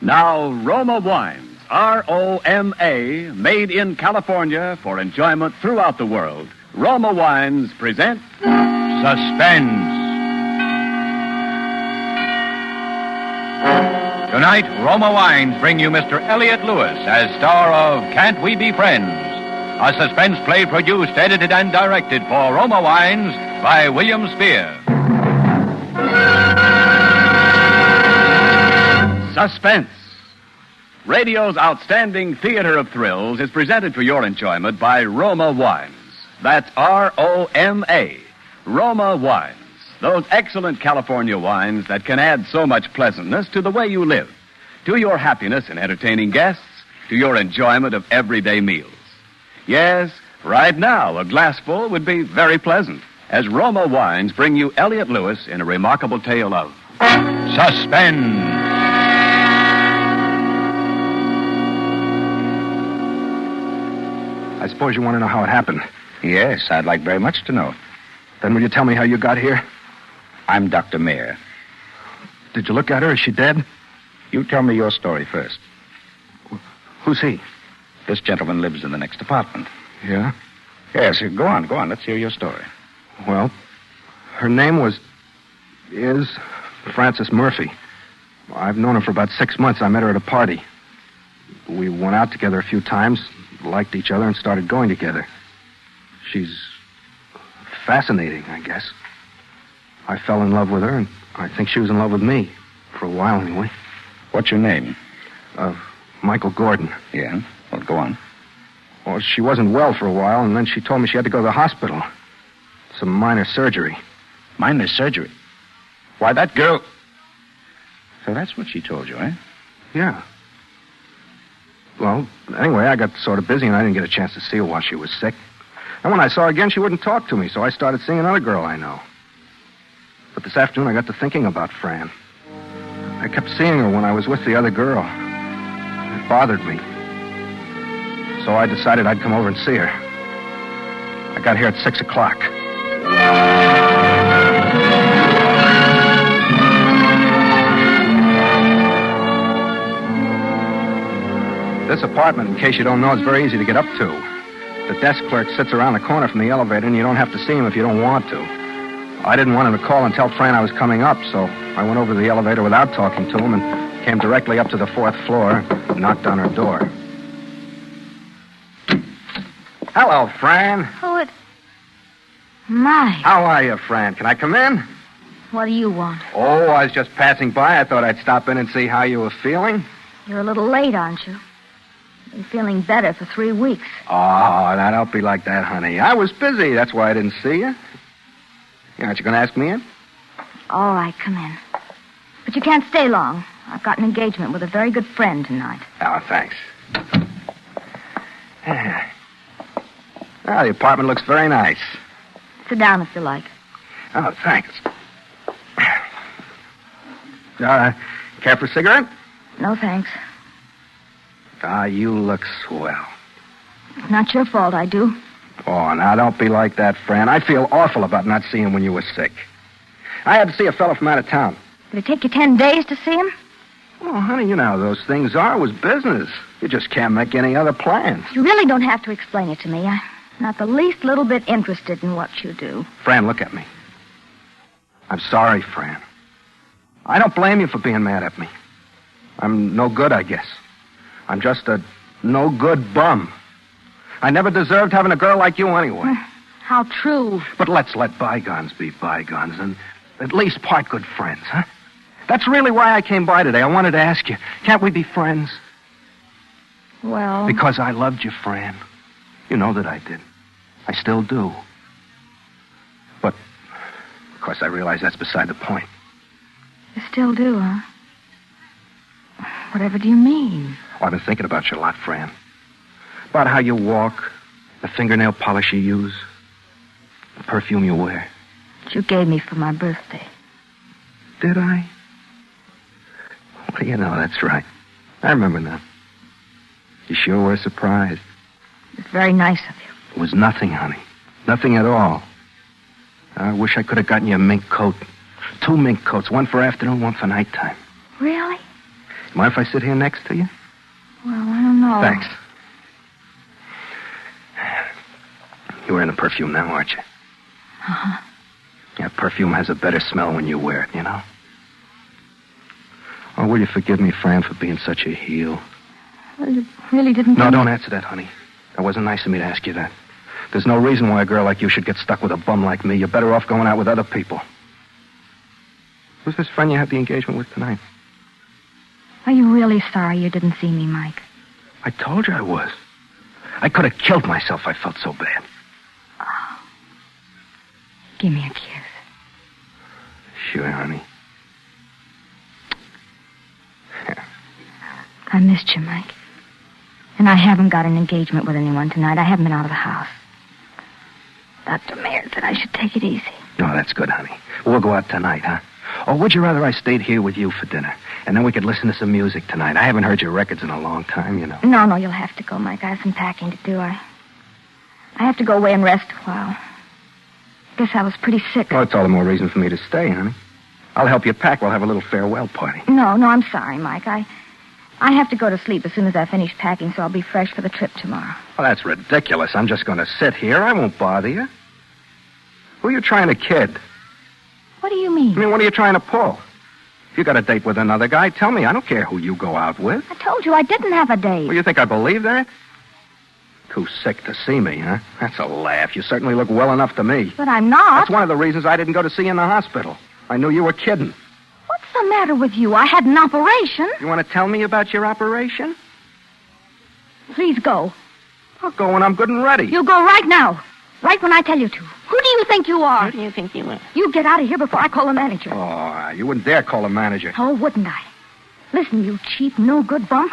Now, Roma Wines, R-O-M-A, made in California for enjoyment throughout the world. Roma Wines present Suspense. Tonight, Roma Wines bring you Mr. Elliot Lewis as star of Can't We Be Friends? A suspense play produced, edited, and directed for Roma Wines by William Spear. Suspense. Radio's outstanding theater of thrills is presented for your enjoyment by Roma Wines. That's R-O-M-A. Roma Wines. Those excellent California wines that can add so much pleasantness to the way you live, to your happiness in entertaining guests, to your enjoyment of everyday meals. Yes, right now, a glassful would be very pleasant, as Roma Wines bring you Elliot Lewis in a remarkable tale of Suspense. I suppose you want to know how it happened. Yes, I'd like very much to know. Then will you tell me how you got here? I'm Dr. Mayer. Did you look at her? Is she dead? You tell me your story first. Who's he? This gentleman lives in the next apartment. Yeah? Yes, go on. Let's hear your story. Well, her name is Frances Murphy. I've known her for about 6 months. I met her at a party. We went out together a few times, liked each other, and started going together. She's fascinating, I guess. I fell in love with her, and I think she was in love with me. For a while, anyway. What's your name? Michael Gordon. Yeah? Well, go on. Well, she wasn't well for a while, and then she told me she had to go to the hospital. Some minor surgery. Minor surgery? Why, that girl... So that's what she told you, eh? Yeah. Well, anyway, I got sort of busy, and I didn't get a chance to see her while she was sick. And when I saw her again, she wouldn't talk to me, so I started seeing another girl I know. But this afternoon, I got to thinking about Fran. I kept seeing her when I was with the other girl. It bothered me. So I decided I'd come over and see her. I got here at 6 o'clock. This apartment, in case you don't know, is very easy to get up to. The desk clerk sits around the corner from the elevator, and you don't have to see him if you don't want to. I didn't want him to call and tell Fran I was coming up, so I went over to the elevator without talking to him and came directly up to the 4th floor and knocked on her door. Hello, Fran. My. How are you, Fran? Can I come in? What do you want? Oh, I was just passing by. I thought I'd stop in and see how you were feeling. You're a little late, aren't you? Been feeling better for 3 weeks. Oh, now don't be like that, honey. I was busy. That's why I didn't see you. Aren't you going to ask me in? All right, come in. But you can't stay long. I've got an engagement with a very good friend tonight. Oh, thanks. Well, the apartment looks very nice. Sit down if you like. Oh, thanks. Care for a cigarette? No, thanks. Ah, you look swell. It's not your fault I do. Oh, now don't be like that, Fran. I feel awful about not seeing him when you were sick. I had to see a fellow from out of town. Did it take you 10 days to see him? Oh, honey, you know how those things are. It was business. You just can't make any other plans. You really don't have to explain it to me. I'm not the least little bit interested in what you do. Fran, look at me. I'm sorry, Fran. I don't blame you for being mad at me. I'm no good, I guess. I'm just a no-good bum. I never deserved having a girl like you anyway. How true. But let's let bygones be bygones and at least part good friends, huh? That's really why I came by today. I wanted to ask you, can't we be friends? Well... Because I loved you, Fran. You know that I did. I still do. But, of course, I realize that's beside the point. You still do, huh? Whatever do you mean? Oh, I've been thinking about you a lot, Fran. About how you walk, the fingernail polish you use, the perfume you wear. That you gave me for my birthday. Did I? Well, you know, that's right. I remember now. You sure were surprised. It's very nice of you. It was nothing, honey. Nothing at all. I wish I could have gotten you a mink coat. 2 mink coats, one for afternoon, one for nighttime. Really? Mind if I sit here next to you? Well, I don't know. Thanks. You're wearing the perfume now, aren't you? Uh-huh. Yeah, perfume has a better smell when you wear it, you know? Oh, will you forgive me, Fran, for being such a heel? Well, you really didn't... No, don't answer that, honey. That wasn't nice of me to ask you that. There's no reason why a girl like you should get stuck with a bum like me. You're better off going out with other people. Who's this friend you had the engagement with tonight? Are you really sorry you didn't see me, Mike? I told you I was. I could have killed myself. I felt so bad. Oh. Give me a kiss. Sure, honey. I missed you, Mike. And I haven't got an engagement with anyone tonight. I haven't been out of the house. Dr. Mayer said I should take it easy. Oh, that's good, honey. We'll go out tonight, huh? Or would you rather I stayed here with you for dinner? And then we could listen to some music tonight. I haven't heard your records in a long time, you know. No, you'll have to go, Mike. I have some packing to do. I have to go away and rest a while. Guess I was pretty sick. Well, it's all the more reason for me to stay, honey. I'll help you pack. We'll have a little farewell party. No, I'm sorry, Mike. I have to go to sleep as soon as I finish packing, so I'll be fresh for the trip tomorrow. Well, that's ridiculous. I'm just going to sit here. I won't bother you. Who are you trying to kid? What do you mean? I mean, what are you trying to pull? If you got a date with another guy, tell me. I don't care who you go out with. I told you I didn't have a date. Well, you think I believe that? Too sick to see me, huh? That's a laugh. You certainly look well enough to me. But I'm not. That's one of the reasons I didn't go to see you in the hospital. I knew you were kidding. What's the matter with you? I had an operation. You want to tell me about your operation? Please go. I'll go when I'm good and ready. You go right now. Right when I tell you to. Who do you think you are? Who do you think you are? You get out of here before I call the manager. Oh, you wouldn't dare call a manager. Oh, wouldn't I? Listen, you cheap, no-good bum.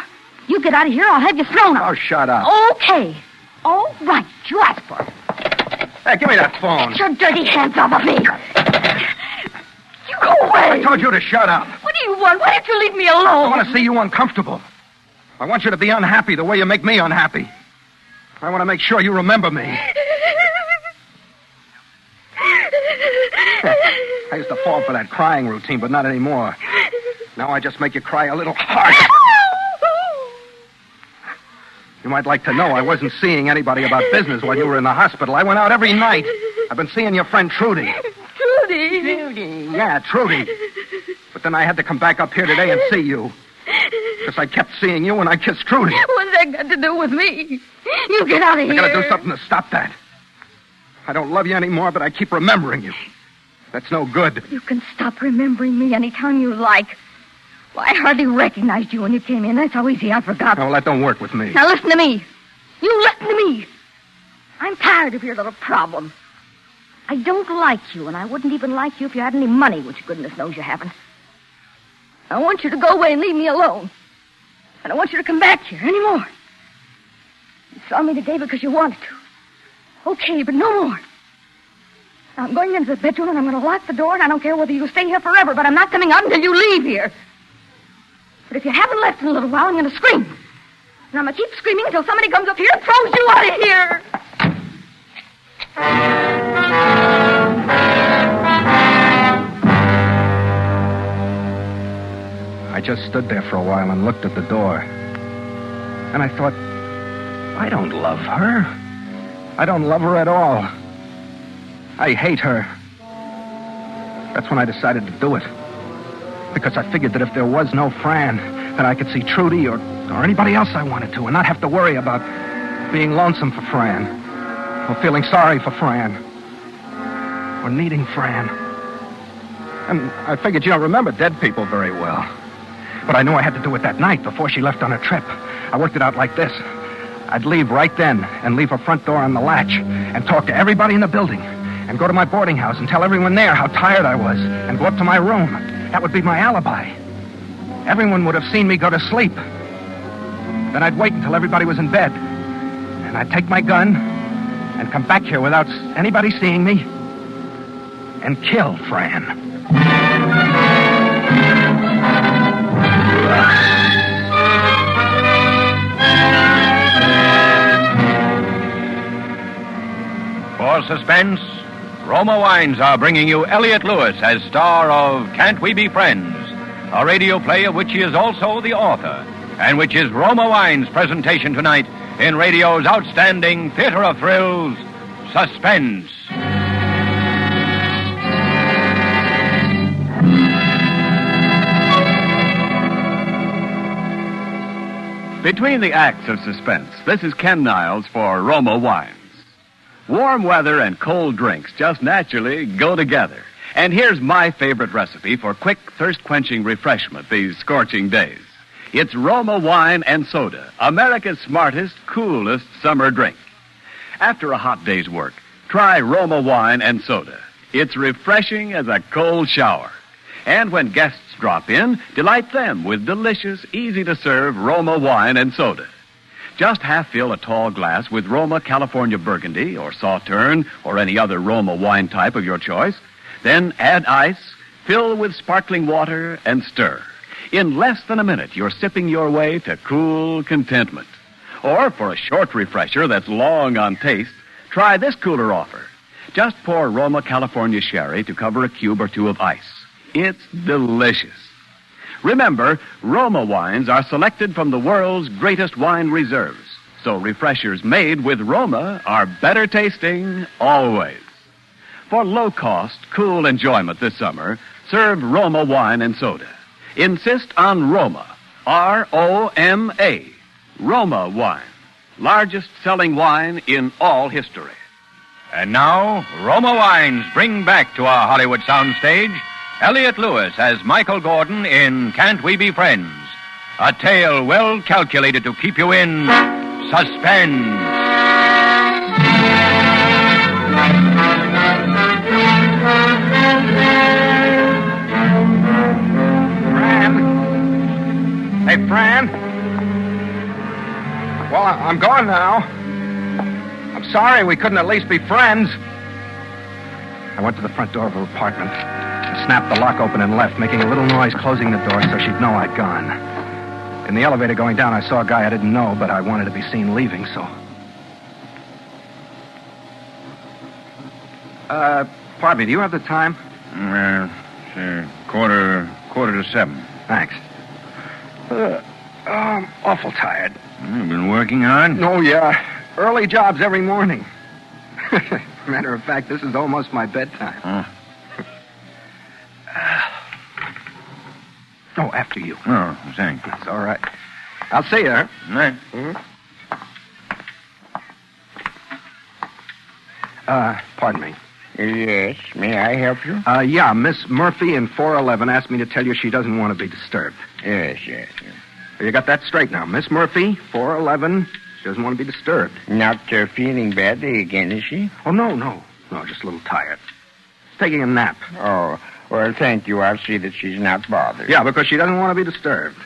You get out of here, I'll have you thrown out. Oh, shut up. Okay. All right. You asked for it. Hey, give me that phone. Get your dirty hands off of me. You go away. I told you to shut up. What do you want? Why don't you leave me I alone? want to see you uncomfortable. I want you to be unhappy the way you make me unhappy. I want to make sure you remember me. I used to fall for that crying routine, but not anymore. Now I just make you cry a little hard. You might like to know I wasn't seeing anybody about business while you were in the hospital. I went out every night. I've been seeing your friend Trudy. Trudy? Yeah, Trudy. But then I had to come back up here today and see you. Because I kept seeing you when I kissed Trudy. What's that got to do with me? You get out of here. I gotta do something to stop that. I don't love you anymore, but I keep remembering you. That's no good. You can stop remembering me anytime you like. Well, I hardly recognized you when you came in. That's how easy I forgot. No, that don't work with me. Now listen to me. You listen to me. I'm tired of your little problem. I don't like you, and I wouldn't even like you if you had any money, which goodness knows you haven't. I want you to go away and leave me alone. I don't want you to come back here anymore. You saw me today because you wanted to. Okay, but no more. Now, I'm going into the bedroom, and I'm going to lock the door, and I don't care whether you stay here forever, but I'm not coming out until you leave here. But if you haven't left in a little while, I'm going to scream. And I'm going to keep screaming until somebody comes up here and throws you out of here. I just stood there for a while and looked at the door. And I thought, I don't love her. I don't love her at all. I hate her. That's when I decided to do it. Because I figured that if there was no Fran, then I could see Trudy or anybody else I wanted to and not have to worry about being lonesome for Fran or feeling sorry for Fran or needing Fran. And I figured you don't remember dead people very well. But I knew I had to do it that night before she left on her trip. I worked it out like this. I'd leave right then and leave her front door on the latch and talk to everybody in the building and go to my boarding house and tell everyone there how tired I was and go up to my room. That would be my alibi. Everyone would have seen me go to sleep. Then I'd wait until everybody was in bed. And I'd take my gun and come back here without anybody seeing me and kill Fran. For suspense, Roma Wines are bringing you Elliot Lewis as star of Can't We Be Friends? a radio play of which he is also the author, and which is Roma Wine's presentation tonight in radio's outstanding theater of thrills, Suspense. Between the acts of suspense, this is Ken Niles for Roma Wines. Warm weather and cold drinks just naturally go together. And here's my favorite recipe for quick, thirst-quenching refreshment these scorching days. It's Roma Wine and Soda, America's smartest, coolest summer drink. After a hot day's work, try Roma Wine and Soda. It's refreshing as a cold shower. And when guests drop in, delight them with delicious, easy-to-serve Roma Wine and Soda. Just half-fill a tall glass with Roma California Burgundy or Sauterne or any other Roma wine type of your choice. Then add ice, fill with sparkling water, and stir. In less than a minute, you're sipping your way to cool contentment. Or for a short refresher that's long on taste, try this cooler offer. Just pour Roma California Sherry to cover a cube or two of ice. It's delicious. Remember, Roma wines are selected from the world's greatest wine reserves. So refreshers made with Roma are better tasting always. For low-cost, cool enjoyment this summer, serve Roma Wine and Soda. Insist on Roma, R-O-M-A, Roma Wine, largest selling wine in all history. And now, Roma Wines bring back to our Hollywood soundstage Elliot Lewis as Michael Gordon in Can't We Be Friends? A tale well calculated to keep you in suspense. Fran? Hey, Fran? Well, I'm going now. I'm sorry we couldn't at least be friends. I went to the front door of her apartment. Snapped the lock open and left, making a little noise closing the door so she'd know I'd gone. In the elevator going down, I saw a guy I didn't know, but I wanted to be seen leaving, so... Pardon me, do you have the time? It's quarter to 7. Thanks. I'm awful tired. You've been working hard? No, yeah. Early jobs every morning. Matter of fact, this is almost my bedtime. Huh? Oh, after you. Oh, thanks. It's all right. I'll see you, huh? All right. Pardon me. Yes, may I help you? Yeah, Miss Murphy in 411 asked me to tell you she doesn't want to be disturbed. Yes. You got that straight now. Miss Murphy, 411, she doesn't want to be disturbed. Not feeling badly again, is she? Oh, no, just a little tired. Taking a nap. Oh, well, thank you. I'll see that she's not bothered. Yeah, because she doesn't want to be disturbed.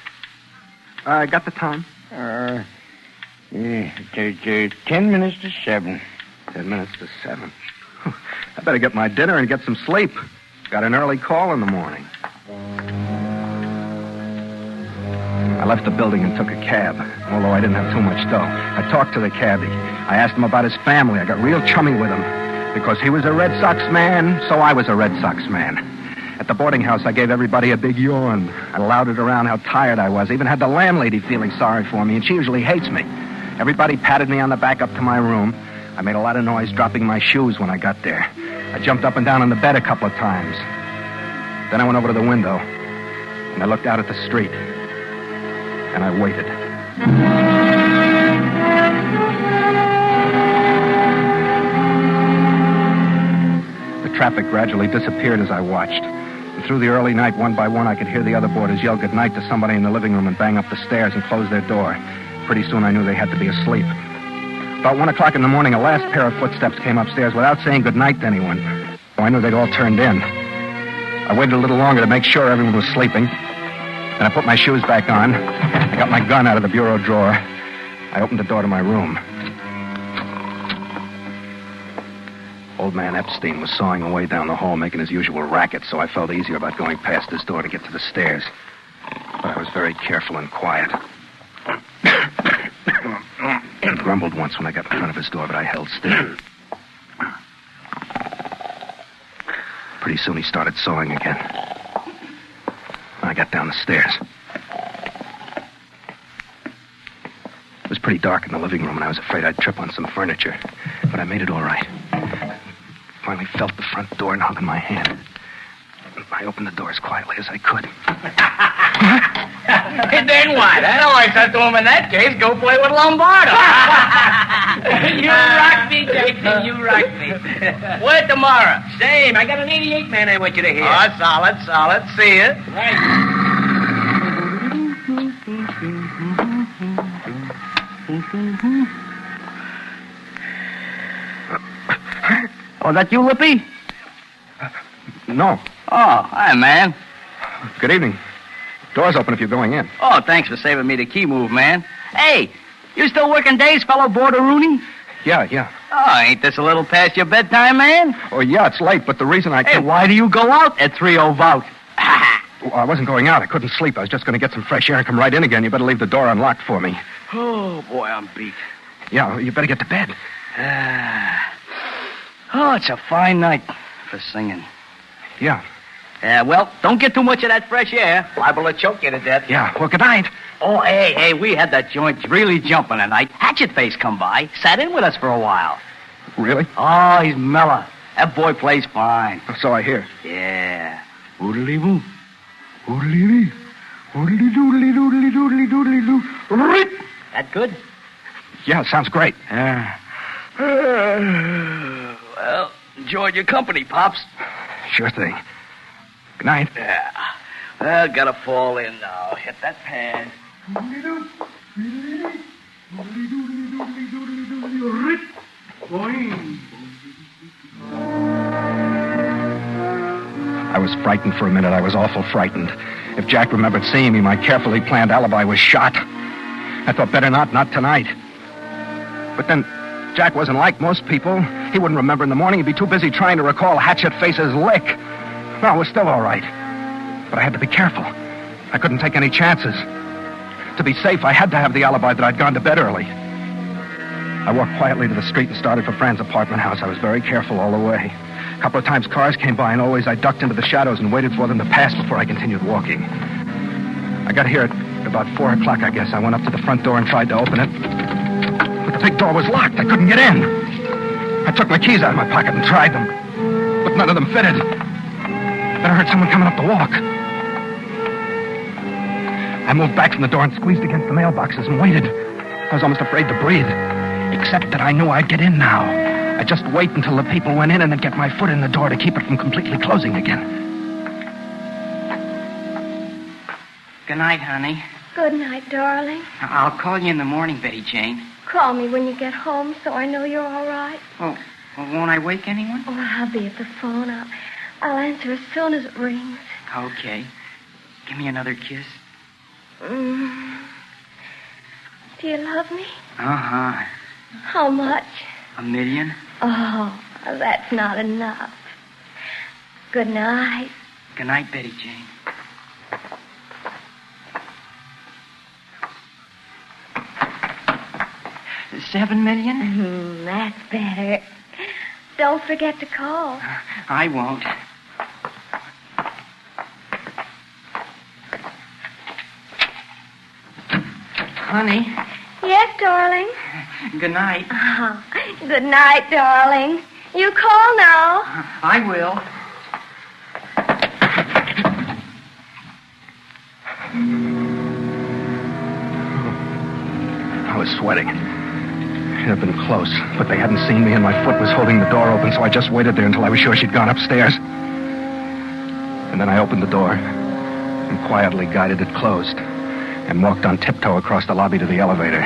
Got the time? 10 minutes to 7. 10 minutes to 7. I better get my dinner and get some sleep. Got an early call in the morning. I left the building and took a cab, although I didn't have too much dough. I talked to the cabbie. I asked him about his family. I got real chummy with him. Because he was a Red Sox man, so I was a Red Sox man. At the boarding house, I gave everybody a big yawn. I lauded around how tired I was. I even had the landlady feeling sorry for me, and she usually hates me. Everybody patted me on the back up to my room. I made a lot of noise dropping my shoes when I got there. I jumped up and down on the bed a couple of times. Then I went over to the window, and I looked out at the street. And I waited. The traffic gradually disappeared as I watched. And through the early night, one by one, I could hear the other boarders yell goodnight to somebody in the living room and bang up the stairs and close their door. Pretty soon I knew they had to be asleep. About 1 o'clock in the morning, a last pair of footsteps came upstairs without saying goodnight to anyone. So I knew they'd all turned in. I waited a little longer to make sure everyone was sleeping. Then I put my shoes back on. I got my gun out of the bureau drawer. I opened the door to my room. Old man Epstein was sawing away down the hall, making his usual racket, so I felt easier about going past his door to get to the stairs. But I was very careful and quiet. He grumbled once when I got in front of his door, but I held still. Pretty soon he started sawing again. I I got down the stairs. It was pretty dark in the living room, and I was afraid I'd trip on some furniture. But I made it all right. Finally felt the front door knock in my hand. I opened the door as quietly as I could. Then what? I said to him, in that case, go play with Lombardo. You rock me, Jason. You rock me. Where tomorrow? Same. I got an 88 man I want you to hear. Oh, solid. See ya. Right. Oh, that you, Lippy? No. Oh, hi, man. Good evening. Door's open if you're going in. Oh, thanks for saving me the key move, man. Hey, you still working days, fellow boarder Rooney? Yeah. Oh, ain't this a little past your bedtime, man? Oh, yeah, it's late, but the reason I Hey, can't... why do you go out at 3:00 out? Well, I wasn't going out. I couldn't sleep. I was just going to get some fresh air and come right in again. You better leave the door unlocked for me. Oh, boy, I'm beat. Yeah, you better get to bed. Oh, it's a fine night for singing. Yeah. Well, don't get too much of that fresh air. Liable to choke you to death. Yeah, well, good night. Oh, hey, we had that joint really jumping tonight. Hatchetface come by, sat in with us for a while. Really? Oh, he's mellow. That boy plays fine. So I hear. Yeah. Oodly-boo. Oodly-dee. Oodly-doodly-doodly-doodly-doodly-doo. That good? Yeah, sounds great. Well, enjoyed your company, Pops. Sure thing. Good night. Yeah. Well, gotta fall in now. Hit that pad. I was frightened for a minute. I was awful frightened. If Jack remembered seeing me, my carefully planned alibi was shot. I thought better not tonight. But then, Jack wasn't like most people. He wouldn't remember in the morning. He'd be too busy trying to recall Hatchetface's lick. No, it was still all right. But I had to be careful. I couldn't take any chances. To be safe, I had to have the alibi that I'd gone to bed early. I walked quietly to the street and started for Fran's apartment house. I was very careful all the way. A couple of times cars came by, and always I ducked into the shadows and waited for them to pass before I continued walking. I got here at about 4 o'clock, I guess. I went up to the front door and tried to open it. But the big door was locked. I couldn't get in. I took my keys out of my pocket and tried them. But none of them fitted. Then I heard someone coming up the walk. I moved back from the door and squeezed against the mailboxes and waited. I was almost afraid to breathe. Except that I knew I'd get in now. I'd just wait until the people went in and then get my foot in the door to keep it from completely closing again. Good night, honey. Good night, darling. I'll call you in the morning, Betty Jane. Call me when you get home so I know you're all right. Oh, well, won't I wake anyone? Oh, I'll be at the phone. I'll answer as soon as it rings. Okay. Give me another kiss. Do you love me? Uh-huh. How much? 1,000,000. Oh, that's not enough. Good night. Good night, Betty Jane. $7,000,000? That's better. Don't forget to call. I won't. Honey. Yes, darling. Good night. Oh, good night, darling. You call now. I will. I was sweating. It had been close, but they hadn't seen me, and my foot was holding the door open, so I just waited there until I was sure she'd gone upstairs. And then I opened the door and quietly guided it closed and walked on tiptoe across the lobby to the elevator.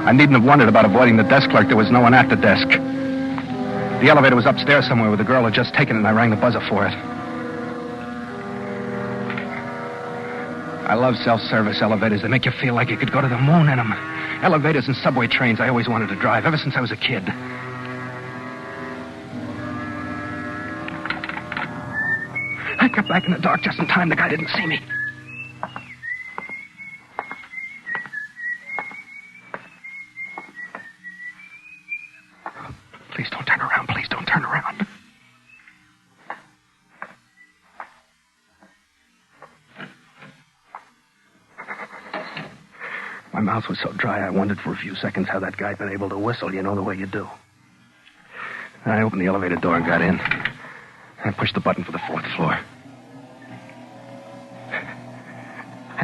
I needn't have wondered about avoiding the desk clerk. There was no one at the desk. The elevator was upstairs somewhere where the girl had just taken it, and I rang the buzzer for it. I love self-service elevators. They make you feel like you could go to the moon in them. Elevators and subway trains I always wanted to drive ever since I was a kid. I got back in the dark just in time. The guy didn't see me. Please don't turn around. Please don't turn around. My mouth was so dry, I wondered for a few seconds how that guy had been able to whistle, you know, the way you do. And I opened the elevator door and got in. I pushed the button for the 4th floor.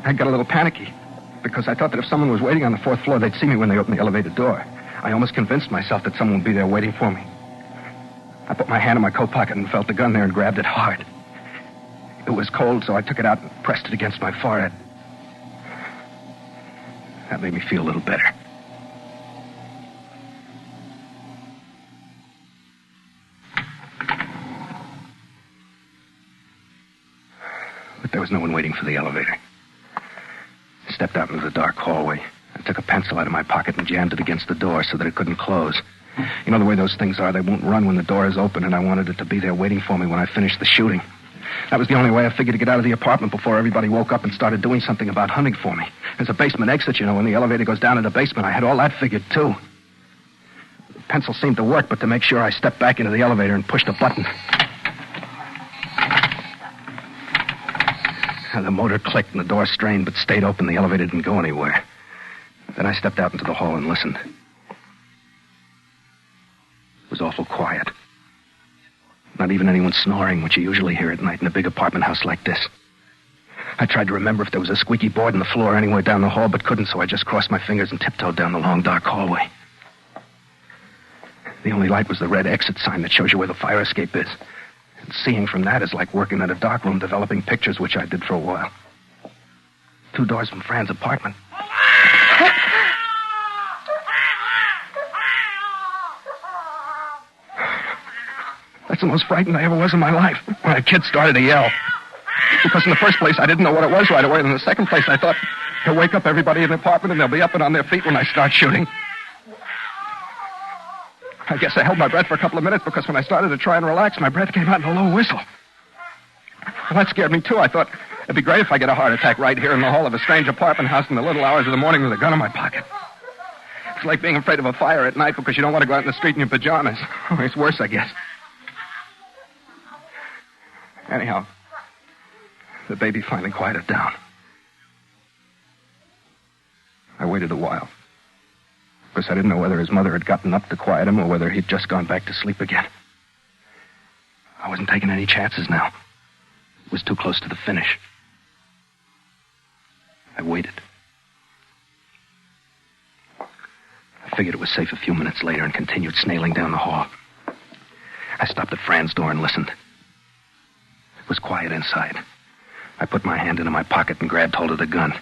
I got a little panicky because I thought that if someone was waiting on the 4th floor, they'd see me when they opened the elevator door. I almost convinced myself that someone would be there waiting for me. I put my hand in my coat pocket and felt the gun there and grabbed it hard. It was cold, so I took it out and pressed it against my forehead. That made me feel a little better. But there was no one waiting for the elevator. I stepped out into the dark hallway. I took a pencil out of my pocket and jammed it against the door so that it couldn't close. You know the way those things are, they won't run when the door is open, and I wanted it to be there waiting for me when I finished the shooting. That was the only way I figured to get out of the apartment before everybody woke up and started doing something about hunting for me. There's a basement exit, you know, when the elevator goes down in the basement. I had all that figured, too. The pencil seemed to work, but to make sure, I stepped back into the elevator and pushed a button. The motor clicked and the door strained, but stayed open. The elevator didn't go anywhere. Then I stepped out into the hall and listened. It was awful quiet. Not even anyone snoring, which you usually hear at night in a big apartment house like this. I tried to remember if there was a squeaky board in the floor anywhere down the hall, but couldn't, so I just crossed my fingers and tiptoed down the long, dark hallway. The only light was the red exit sign that shows you where the fire escape is. And seeing from that is like working in a darkroom developing pictures, which I did for a while. 2 doors from Fran's apartment. That's the most frightened I ever was in my life, when a kid started to yell. Because in the first place, I didn't know what it was right away. And in the second place, I thought, he'll wake up everybody in the apartment and they'll be up and on their feet when I start shooting. I guess I held my breath for a couple of minutes because when I started to try and relax, my breath came out in a low whistle. Well, that scared me, too. I thought, it'd be great if I get a heart attack right here in the hall of a strange apartment house in the little hours of the morning with a gun in my pocket. It's like being afraid of a fire at night because you don't want to go out in the street in your pajamas. Oh, it's worse, I guess. Anyhow, the baby finally quieted down. I waited a while. Because I didn't know whether his mother had gotten up to quiet him or whether he'd just gone back to sleep again. I wasn't taking any chances now. It was too close to the finish. I waited. I figured it was safe a few minutes later and continued snailing down the hall. I stopped at Fran's door and listened. It was quiet inside. I put my hand into my pocket and grabbed hold of the gun.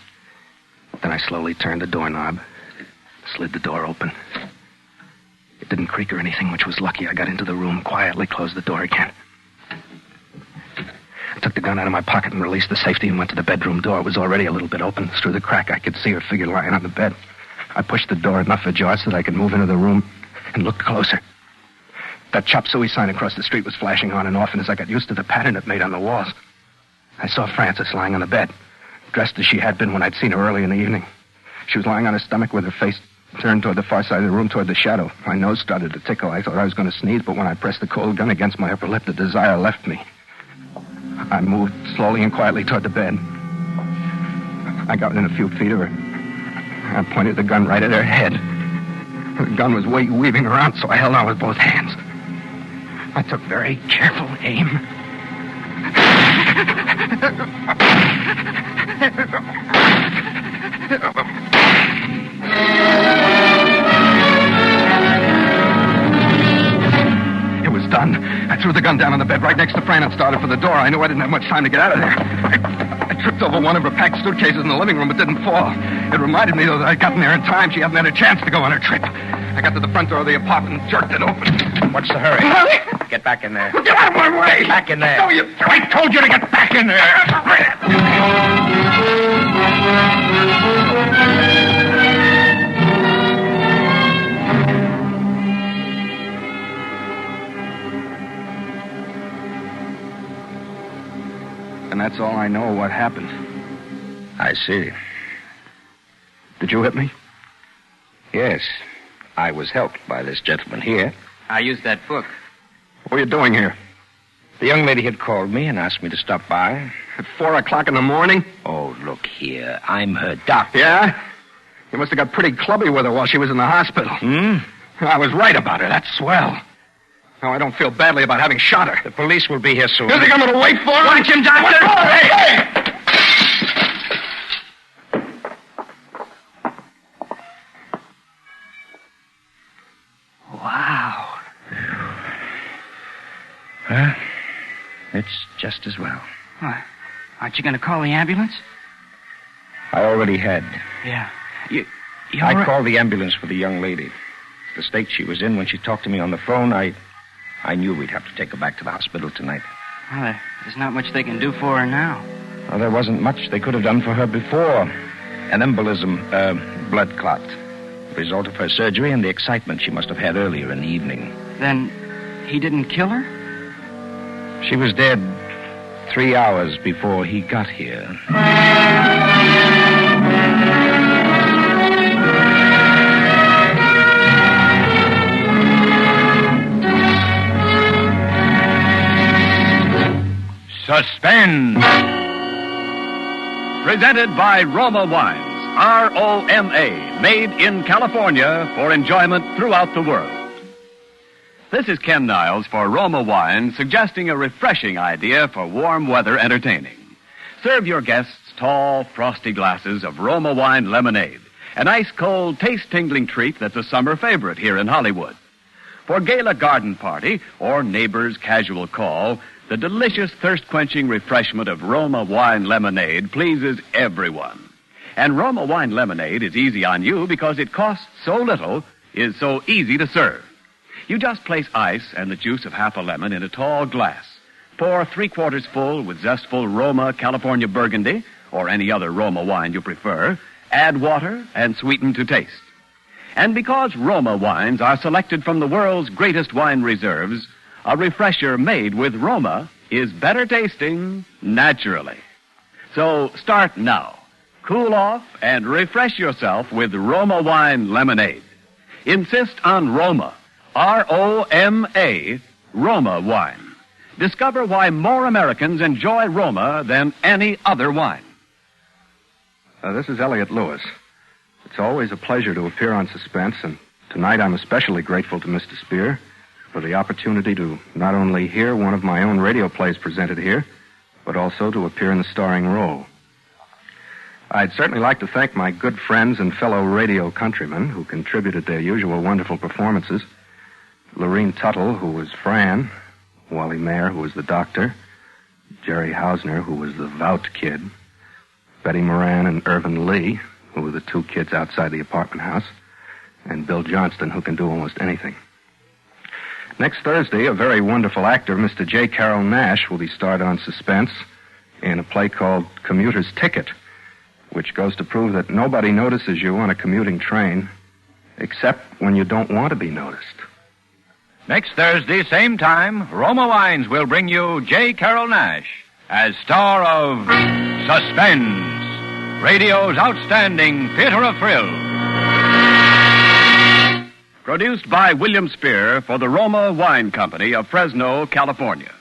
Then I slowly turned the doorknob, slid the door open. It didn't creak or anything, which was lucky. I got into the room, quietly closed the door again. I took the gun out of my pocket and released the safety and went to the bedroom door. It was already a little bit open. Through the crack, I could see her figure lying on the bed. I pushed the door enough ajar so that I could move into the room and look closer. That chop suey sign across the street was flashing on and off, and as I got used to the pattern it made on the walls, I saw Frances lying on the bed, dressed as she had been when I'd seen her early in the evening. She was lying on her stomach with her face turned toward the far side of the room, toward the shadow. My nose started to tickle. I thought I was going to sneeze, but when I pressed the cold gun against my upper lip, the desire left me. I moved slowly and quietly toward the bed. I got within a few feet of her. I pointed the gun right at her head. The gun was weaving around, so I held on with both hands. I took very careful aim. It was done. I threw the gun down on the bed right next to Fran and started for the door. I knew I didn't have much time to get out of there. I tripped over one of her packed suitcases in the living room, but didn't fall. It reminded me, though, that I'd gotten there in time. She hadn't had a chance to go on her trip. I got to the front door of the apartment and jerked it open. What's the hurry? Get back in there. Get out of my way! Get back in there. No, I told you to get back in there! And that's all I know of what happened. I see. Did you hit me? Yes. I was helped by this gentleman here. I used that book. What are you doing here? The young lady had called me and asked me to stop by. At 4 o'clock in the morning? Oh, look here. I'm her doctor. Yeah? You must have got pretty clubby with her while she was in the hospital. I was right about her. That's swell. Now, I don't feel badly about having shot her. The police will be here soon. You think I'm going to wait for her? Watch him, Doctor! Hey! Wow. Well, it's just as well. What? Aren't you going to call the ambulance? I already had. Yeah. I called the ambulance for the young lady. The state she was in when she talked to me on the phone, I knew we'd have to take her back to the hospital tonight. Well, there's not much they can do for her now. Well, there wasn't much they could have done for her before. An embolism, blood clot. The result of her surgery and the excitement she must have had earlier in the evening. Then he didn't kill her? She was dead 3 hours before he got here. Suspense. Presented by Roma Wines. R-O-M-A, made in California for enjoyment throughout the world. This is Ken Niles for Roma Wines, suggesting a refreshing idea for warm weather entertaining. Serve your guests tall, frosty glasses of Roma Wine lemonade, an ice-cold, taste-tingling treat that's a summer favorite here in Hollywood. For gala garden party or neighbor's casual call, the delicious thirst-quenching refreshment of Roma Wine lemonade pleases everyone. And Roma Wine lemonade is easy on you because it costs so little, is so easy to serve. You just place ice and the juice of half a lemon in a tall glass. Pour 3/4 full with zestful Roma California Burgundy, or any other Roma wine you prefer. Add water and sweeten to taste. And because Roma wines are selected from the world's greatest wine reserves, a refresher made with Roma is better tasting naturally. So start now. Cool off and refresh yourself with Roma Wine lemonade. Insist on Roma. R-O-M-A, Roma Wine. Discover why more Americans enjoy Roma than any other wine. This is Elliot Lewis. It's always a pleasure to appear on Suspense, and tonight I'm especially grateful to Mr. Spear for the opportunity to not only hear one of my own radio plays presented here, but also to appear in the starring role. I'd certainly like to thank my good friends and fellow radio countrymen who contributed their usual wonderful performances. Lorene Tuttle, who was Fran, Wally Mayer, who was the doctor, Jerry Hausner, who was the Vout kid, Betty Moran and Irvin Lee, who were the two kids outside the apartment house, and Bill Johnston, who can do almost anything. Next Thursday, a very wonderful actor, Mr. J. Carroll Nash, will be starred on Suspense in a play called Commuter's Ticket, which goes to prove that nobody notices you on a commuting train except when you don't want to be noticed. Next Thursday, same time, Roma Wines will bring you J. Carroll Nash as star of Suspense, radio's outstanding theater of thrills. Produced by William Spear for the Roma Wine Company of Fresno, California.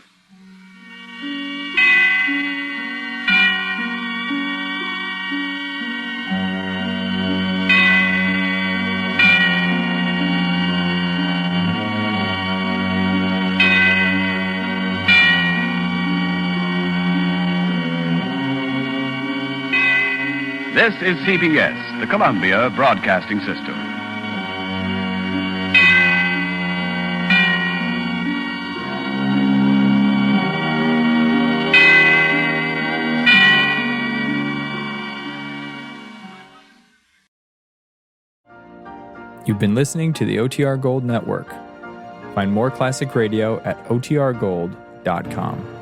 This is CBS, the Columbia Broadcasting System. You've been listening to the OTR Gold Network. Find more classic radio at otrgold.com.